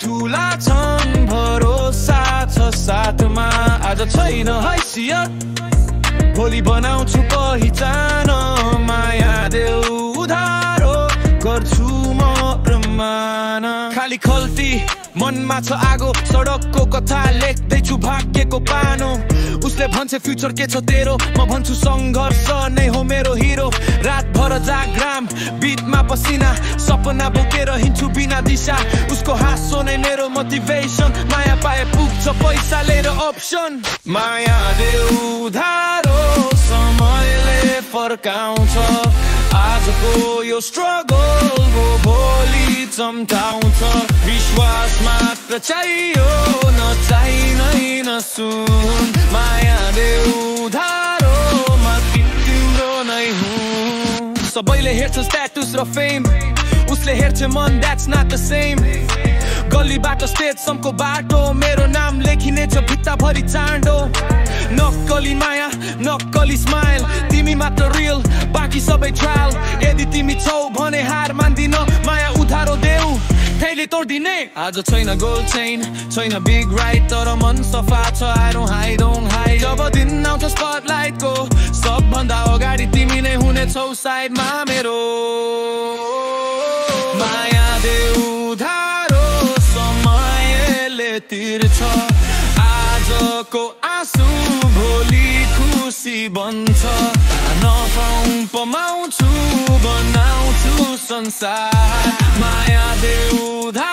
ठुला छन् भरोसा छ साथमा आज छैन हैसियत भोलि बनाउँछु पहिचान माया देऊ उधारो गर्छु म प्रमाण खाली खल्ती मनमा छ आगो सडकको कथा लेख्दैछु भाग्यको पानो उसले भन्छ फ्युचर के छ तेरो म भन्छु संघर्ष नै हो मेरो हिरो रातभर जाग्राम बिटमा पसिना सपना बोकेर हिँड्छु बिना दिशा उसको हाँसो नै मेरो मोटिभेसन माया पाए पुग्छ पैसा लिएर अप्सन माया देऊ उधारो समयले फर्काउँछ आजको यो स्ट्रगल हो भोलि चम्काउँछ विश्वास मात्र चाहियो नचाहिँदैन सुन माया देऊ उधारो म तिम्रो नै हुँ सबैले हेर्छ स्ट्याटस र फेम उसले हेर्छ मन द्याट्स नट द सेम गल्लीबाट स्टेजसम्मको बाटो मेरो नाम लेखिनेछ भित्ताभरि चाँडो नक्कली माया नक्कली स्माइल तिमी मात्र रियल बाँकी सबै ट्रायल यदि तिमी छौ भने हार मान्दिन माया उधारो देऊ फेरि तोड्दिने आज छैन गोल्ड चेन छैन बिग राइट तर मन सफा छ I don't hide जब दिन आउँछ स्पटलाइटको सबभन्दा अगाडि तिमी नै हुनेछौ साइडमा मेरो माया देऊ उधारो समयले तिर्छ आजको आँसु भोलि खुसी बन्छ नपाउँ पमाउँछु बनाउँछु संसार माया देऊ उधारो